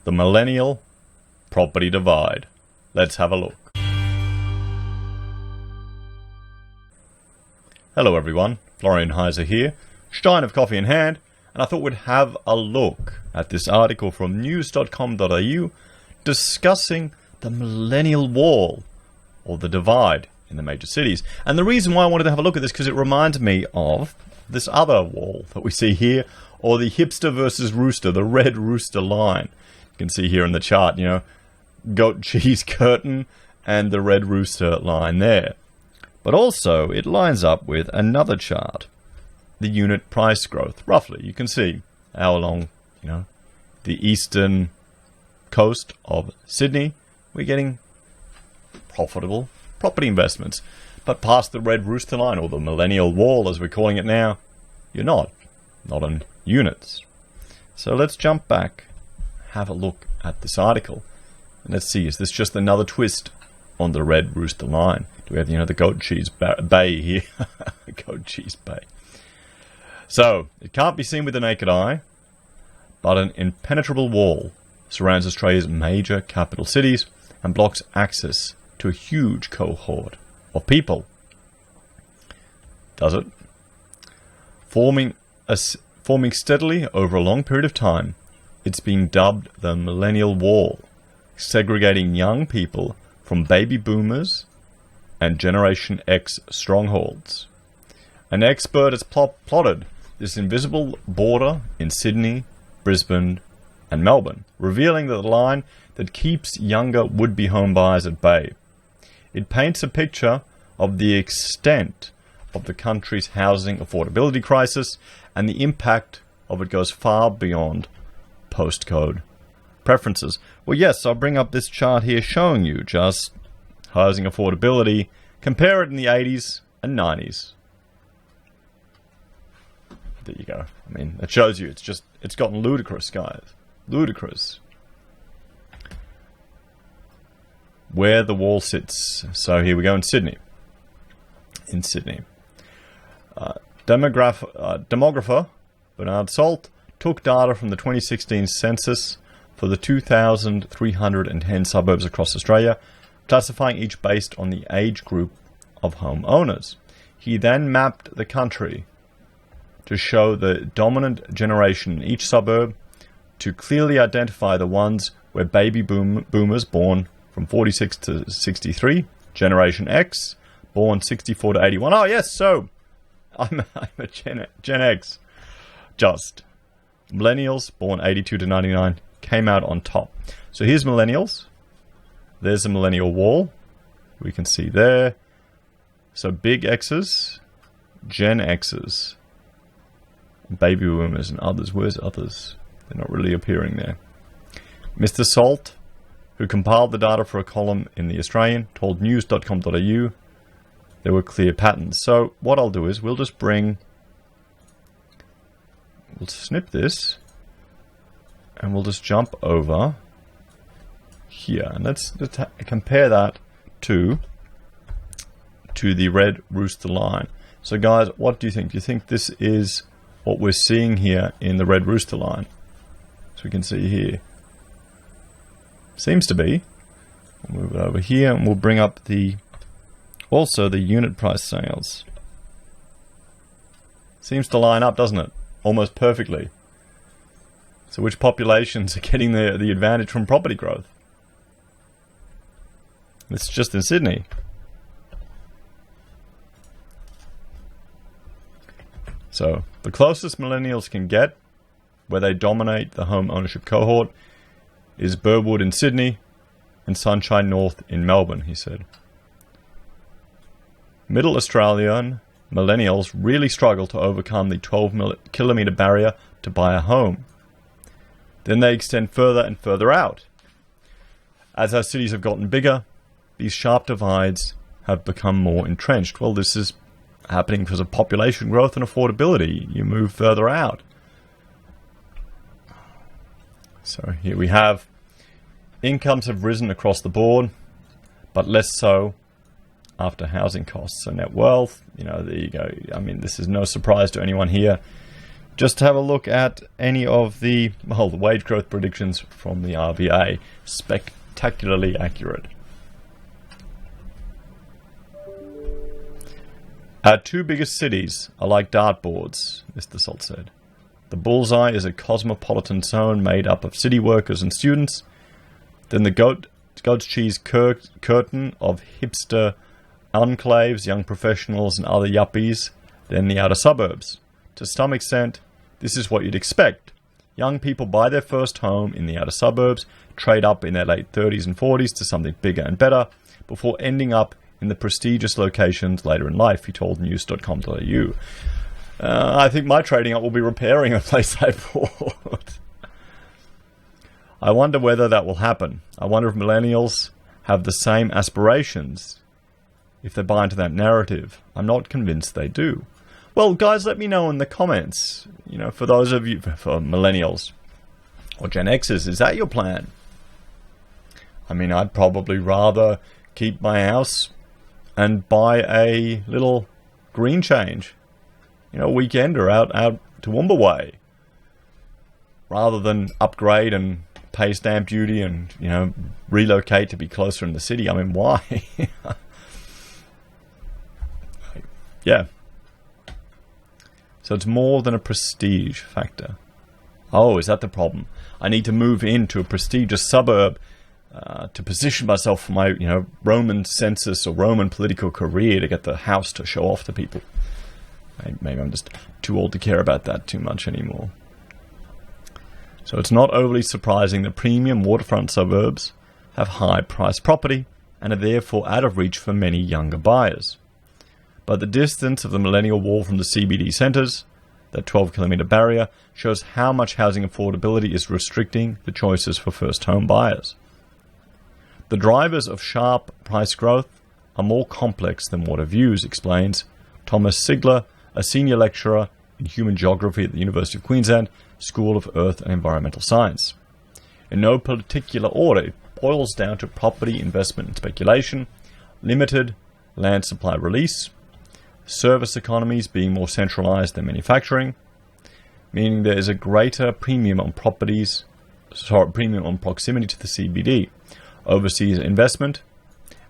The Millennial Property Divide. Let's have a look. Hello everyone, Florian Heise here, stein of coffee in hand, and I thought we'd have a look at this article from news.com.au discussing the Millennial Wall, or the divide in the major cities. And the reason why I wanted to have a look at this, because it reminds me of this other wall that we see here, or the hipster versus rooster, the red rooster line. You can see here in the chart, you know, goat cheese curtain and the red rooster line there. But also, it lines up with another chart, the unit price growth, roughly. You can see how along, you know, the eastern coast of Sydney, we're getting profitable property investments. But past the red rooster line, or the Millennial Wall as we're calling it now, you're not on units. So let's jump back, have a look at this article, and let's see, is this just another twist on the red rooster line? Do we have, you know, the goat cheese bay here? Goat cheese bay. So, it can't be seen with the naked eye, but an impenetrable wall surrounds Australia's major capital cities and blocks access to a huge cohort of people. Does it? Forming steadily over a long period of time, it's been dubbed the Millennial Wall, segregating young people from baby boomers and Generation X strongholds. An expert has plotted this invisible border in Sydney, Brisbane and Melbourne, revealing the line that keeps younger would-be home buyers at bay. It paints a picture of the extent of the country's housing affordability crisis, and the impact of it goes far beyond postcode preferences. Well, yes, I'll bring up this chart here showing you just housing affordability. Compare it in the 80s and 90s. There you go. I mean, it shows you it's gotten ludicrous, guys. Ludicrous. Where the wall sits. So here we go in Sydney. Demographer Bernard Salt took data from the 2016 census for the 2,310 suburbs across Australia, classifying each based on the age group of homeowners. He then mapped the country to show the dominant generation in each suburb, to clearly identify the ones where baby boomers born from 46 to 63, Generation X, born 64 to 81. Oh yes, so I'm a Gen X. Just. Millennials, born 82 to 99, came out on top. So here's millennials. There's the Millennial Wall. We can see there. So big X's, Gen X's, baby boomers and others. Where's others? They're not really appearing there. Mr. Salt, who compiled the data for a column in The Australian, told news.com.au there were clear patterns. So what I'll do is we'll snip this and we'll just jump over here, and let's compare that to the red rooster line. So guys, what do you think? Do you think this is what we're seeing here in the red rooster line? So we can see here. Seems to be. We'll move it over here and we'll bring up also the unit price sales. Seems to line up, doesn't it? Almost perfectly. So which populations are getting the advantage from property growth? It's just in Sydney. So the closest millennials can get, where they dominate the home ownership cohort, is Burwood in Sydney and Sunshine North in Melbourne, he said. Middle Australian millennials really struggle to overcome the 12-kilometre barrier to buy a home. Then they extend further and further out. As our cities have gotten bigger, these sharp divides have become more entrenched. Well, this is happening because of population growth and affordability. You move further out. So here we have incomes have risen across the board, but less so after housing costs. So net wealth, you know, there you go. I mean, this is no surprise to anyone here. Just have a look at any of the wage growth predictions from the RBA. Spectacularly accurate. Our two biggest cities are like dartboards, Mr. Salt said. The bullseye is a cosmopolitan zone made up of city workers and students. Then the goat's cheese curtain of hipster enclaves, young professionals and other yuppies. Then the outer suburbs. To some extent, this is what you'd expect. Young people buy their first home in the outer suburbs, trade up in their late 30s and 40s to something bigger and better, before ending up in the prestigious locations later in life, he told news.com.au. I think my trading up will be repairing a place I bought. I wonder whether that will happen. I wonder if millennials have the same aspirations, if they buy into that narrative. I'm not convinced they do. Well, guys, let me know in the comments. You know, for those of you, for millennials or Gen Xers, is that your plan? I mean, I'd probably rather keep my house and buy a little green change, you know, weekender out to Woomba Way, rather than upgrade and pay stamp duty and, you know, relocate to be closer in the city. I mean, why? Yeah. So it's more than a prestige factor. Oh, is that the problem? I need to move into a prestigious suburb to position myself for my, you know, Roman census or Roman political career, to get the house to show off to people. Maybe I'm just too old to care about that too much anymore. So it's not overly surprising that premium waterfront suburbs have high-priced property and are therefore out of reach for many younger buyers. But the distance of the Millennial Wall from the CBD centres, that 12-kilometre barrier, shows how much housing affordability is restricting the choices for first home buyers. The drivers of sharp price growth are more complex than what are views, explains Thomas Sigler, a senior lecturer in human geography at the University of Queensland, School of Earth and Environmental Science. In no particular order, it boils down to property investment and speculation, limited land supply release, service economies being more centralized than manufacturing, meaning there is a greater premium on proximity to the CBD, overseas investment,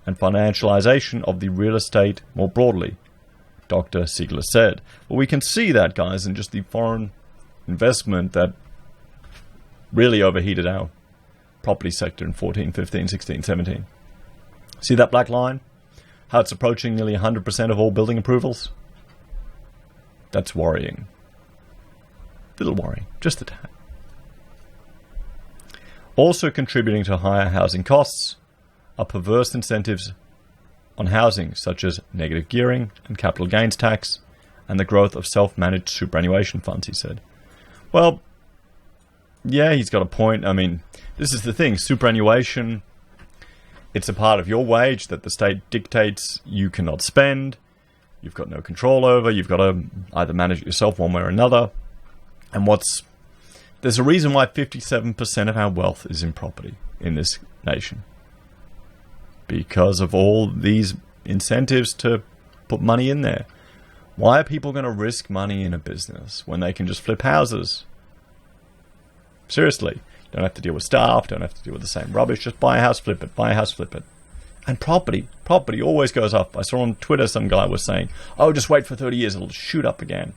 and financialization of the real estate more broadly, Dr. Sigler said. Well, we can see that, guys, in just the foreign investment that really overheated our property sector in 14, 15, 16, 17. See that black line? How it's approaching nearly 100% of all building approvals? That's worrying. Little worrying, just a tad. Also contributing to higher housing costs are perverse incentives on housing, such as negative gearing and capital gains tax, and the growth of self-managed superannuation funds, he said. Well, yeah, he's got a point. I mean, this is the thing. Superannuation, it's a part of your wage that the state dictates you cannot spend. You've got no control over. You've got to either manage it yourself one way or another. And there's a reason why 57% of our wealth is in property in this nation. Because of all these incentives to put money in there. Why are people going to risk money in a business when they can just flip houses? Seriously. Don't have to deal with staff, don't have to deal with the same rubbish. Just buy a house, flip it, buy a house, flip it. And property always goes up. I saw on Twitter some guy was saying, oh, just wait for 30 years, it'll shoot up again.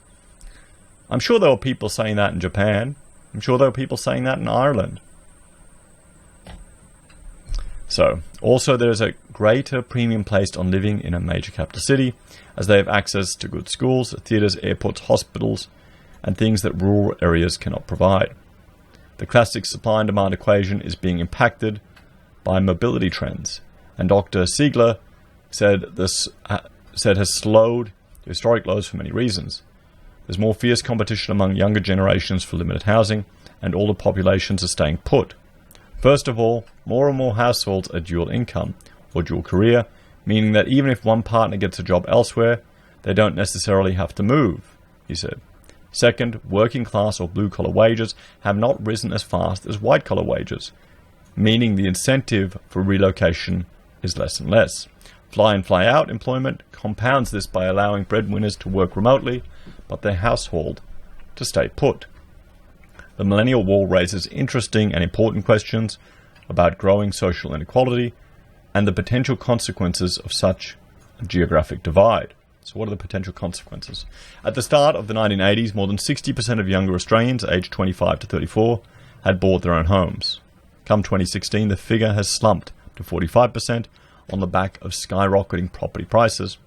I'm sure there were people saying that in Japan. I'm sure there were people saying that in Ireland. So, also there's a greater premium placed on living in a major capital city, as they have access to good schools, theatres, airports, hospitals, and things that rural areas cannot provide. The classic supply and demand equation is being impacted by mobility trends, and Dr. Sigler said has slowed to historic lows for many reasons. There's more fierce competition among younger generations for limited housing, and older populations are staying put. First of all, more and more households are dual income or dual career, meaning that even if one partner gets a job elsewhere, they don't necessarily have to move, he said. Second, working class or blue-collar wages have not risen as fast as white-collar wages, meaning the incentive for relocation is less and less. Fly-in, fly-out employment compounds this by allowing breadwinners to work remotely, but their household to stay put. The Millennial Wall raises interesting and important questions about growing social inequality and the potential consequences of such a geographic divide. So what are the potential consequences? At the start of the 1980s, more than 60% of younger Australians aged 25 to 34 had bought their own homes. Come 2016, the figure has slumped to 45% on the back of skyrocketing property prices,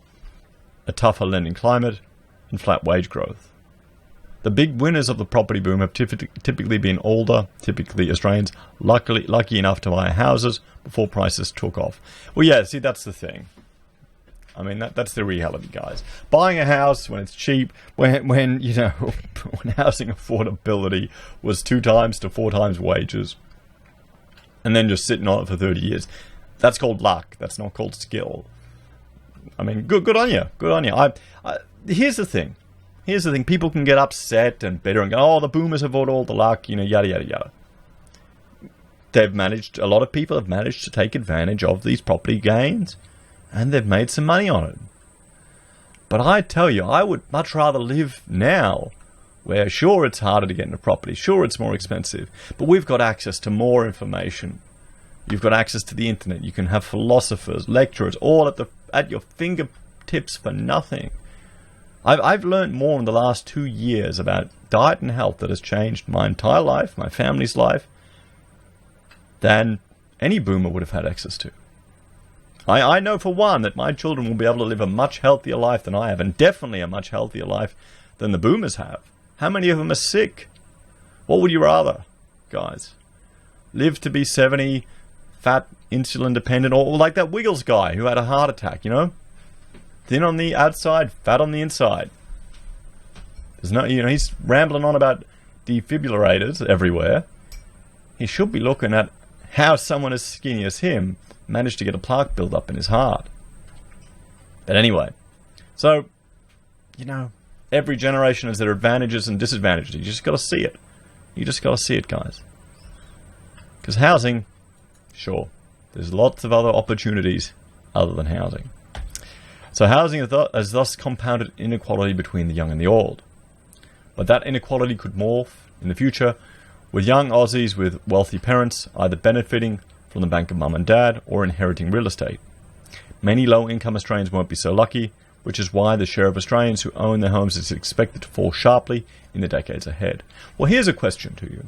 a tougher lending climate, and flat wage growth. The big winners of the property boom have typically been older, typically Australians, lucky enough to buy houses before prices took off. Well, yeah, see, that's the thing. I mean, that's the reality, guys. Buying a house when it's cheap, when you know, when housing affordability was 2 times to 4 times wages, and then just sitting on it for 30 years. That's called luck. That's not called skill. I mean, good on you. Good on you. Here's the thing. People can get upset and bitter and go, oh, the boomers have got all the luck, you know, yada, yada, yada. A lot of people have managed to take advantage of these property gains, and they've made some money on it. But I tell you, I would much rather live now, where sure it's harder to get into property, sure it's more expensive, but we've got access to more information. You've got access to the internet. You can have philosophers, lecturers, all at your fingertips for nothing. I've learned more in the last 2 years about diet and health that has changed my entire life, my family's life, than any boomer would have had access to. I know for one that my children will be able to live a much healthier life than I have, and definitely a much healthier life than the boomers have. How many of them are sick? What would you rather, guys? Live to be 70, fat, insulin dependent, or like that Wiggles guy who had a heart attack, you know? Thin on the outside, fat on the inside. There's no, you know, he's rambling on about defibrillators everywhere. He should be looking at how someone as skinny as him managed to get a plaque build up in his heart. But anyway, so, you know, every generation has their advantages and disadvantages. You just got to see it. You just got to see it, guys. Because housing, sure, there's lots of other opportunities other than housing. So housing has thus compounded inequality between the young and the old. But that inequality could morph in the future, with young Aussies with wealthy parents either benefiting from the bank of mum and dad or inheriting real estate. Many low-income Australians won't be so lucky, which is why the share of Australians who own their homes is expected to fall sharply in the decades ahead. Well, here's a question to you.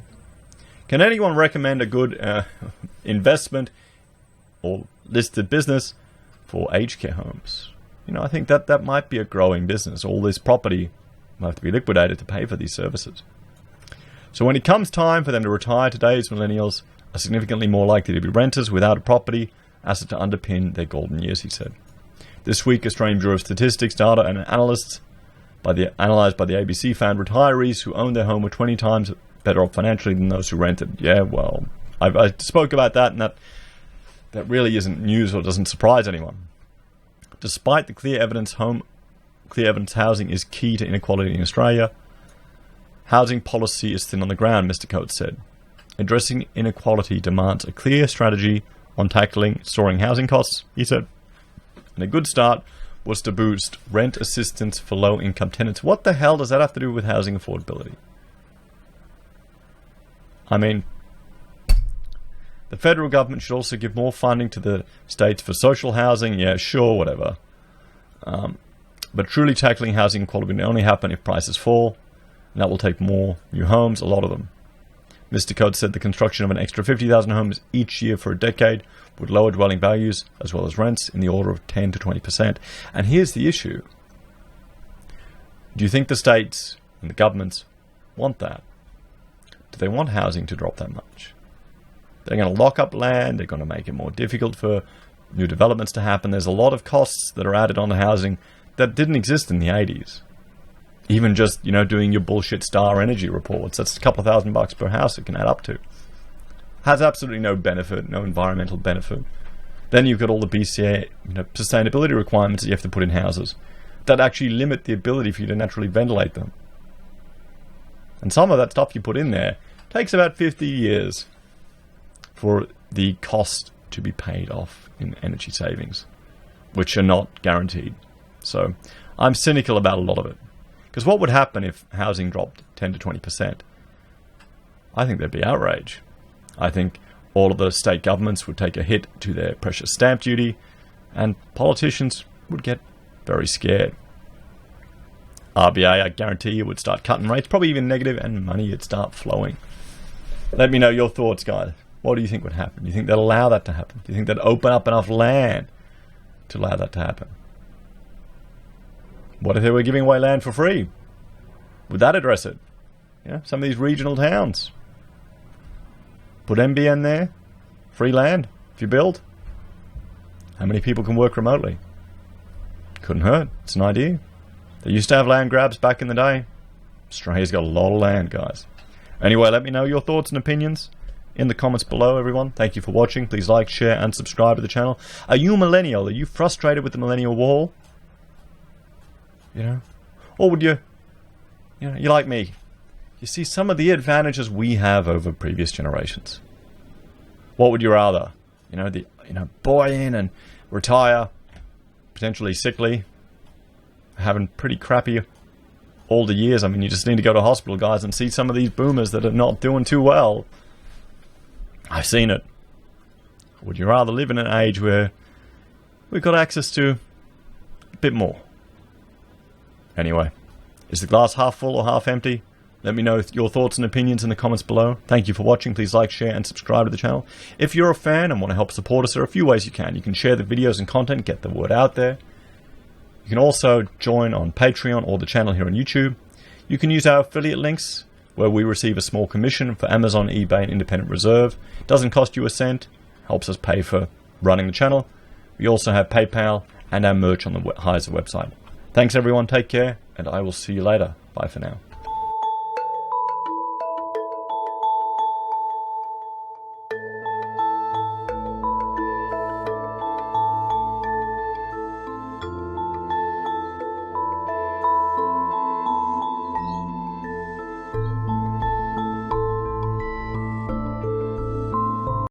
Can anyone recommend a good investment or listed business for aged care homes? You know, I think that might be a growing business. All this property will have to be liquidated to pay for these services. So when it comes time for them to retire, today's millennials are significantly more likely to be renters without a property asset to underpin their golden years, he said. This week, Australian Bureau of Statistics data and analysts analysed by the ABC found retirees who owned their home were 20 times better off financially than those who rented. Yeah, well, I spoke about that, and that really isn't news or doesn't surprise anyone. Despite the clear evidence housing is key to inequality in Australia, housing policy is thin on the ground, Mr. Coates said. Addressing inequality demands a clear strategy on tackling soaring housing costs, he said. And a good start was to boost rent assistance for low-income tenants. What the hell does that have to do with housing affordability? I mean, the federal government should also give more funding to the states for social housing. Yeah, sure, whatever. But truly tackling housing inequality will only happen if prices fall, and that will take more new homes, a lot of them. Mr. Coates said the construction of an extra 50,000 homes each year for a decade would lower dwelling values as well as rents in the order of 10 to 20%. And here's the issue. Do you think the states and the governments want that? Do they want housing to drop that much? They're going to lock up land. They're going to make it more difficult for new developments to happen. There's a lot of costs that are added on to housing that didn't exist in the 80s. Even just, you know, doing your bullshit star energy reports. That's a couple of $1,000 per house it can add up to. Has absolutely no benefit, no environmental benefit. Then you've got all the BCA, you know, sustainability requirements that you have to put in houses that actually limit the ability for you to naturally ventilate them. And some of that stuff you put in there takes about 50 years for the cost to be paid off in energy savings, which are not guaranteed. So I'm cynical about a lot of it. Because what would happen if housing dropped 10 to 20%? I think there'd be outrage. I think all of the state governments would take a hit to their precious stamp duty, and politicians would get very scared. RBA, I guarantee you, would start cutting rates, probably even negative, and money would start flowing. Let me know your thoughts, guys. What do you think would happen? Do you think they'd allow that to happen? Do you think they'd open up enough land to allow that to happen? What if they were giving away land for free? Would that address it? Yeah, some of these regional towns. Put NBN there. Free land if you build. How many people can work remotely? Couldn't hurt. It's an idea. They used to have land grabs back in the day. Australia's got a lot of land, guys. Anyway, let me know your thoughts and opinions in the comments below, everyone. Thank you for watching. Please like, share, and subscribe to the channel. Are you a millennial? Are you frustrated with the millennial wall? You know? Or would you know, you're like me. You see some of the advantages we have over previous generations. What would you rather? Buy in and retire, potentially sickly, having pretty crappy older years. I mean, you just need to go to hospital, guys, and see some of these boomers that are not doing too well. I've seen it. Would you rather live in an age where we've got access to a bit more? Anyway, is the glass half full or half empty? Let me know your thoughts and opinions in the comments below. Thank you for watching. Please like, share, and subscribe to the channel. If you're a fan and want to help support us, there are a few ways you can. You can share the videos and content, get the word out there. You can also join on Patreon or the channel here on YouTube. You can use our affiliate links, where we receive a small commission for Amazon, eBay, and Independent Reserve. It doesn't cost you a cent. Helps us pay for running the channel. We also have PayPal and our merch on the Heise website. Thanks, everyone. Take care, and I will see you later. Bye for now.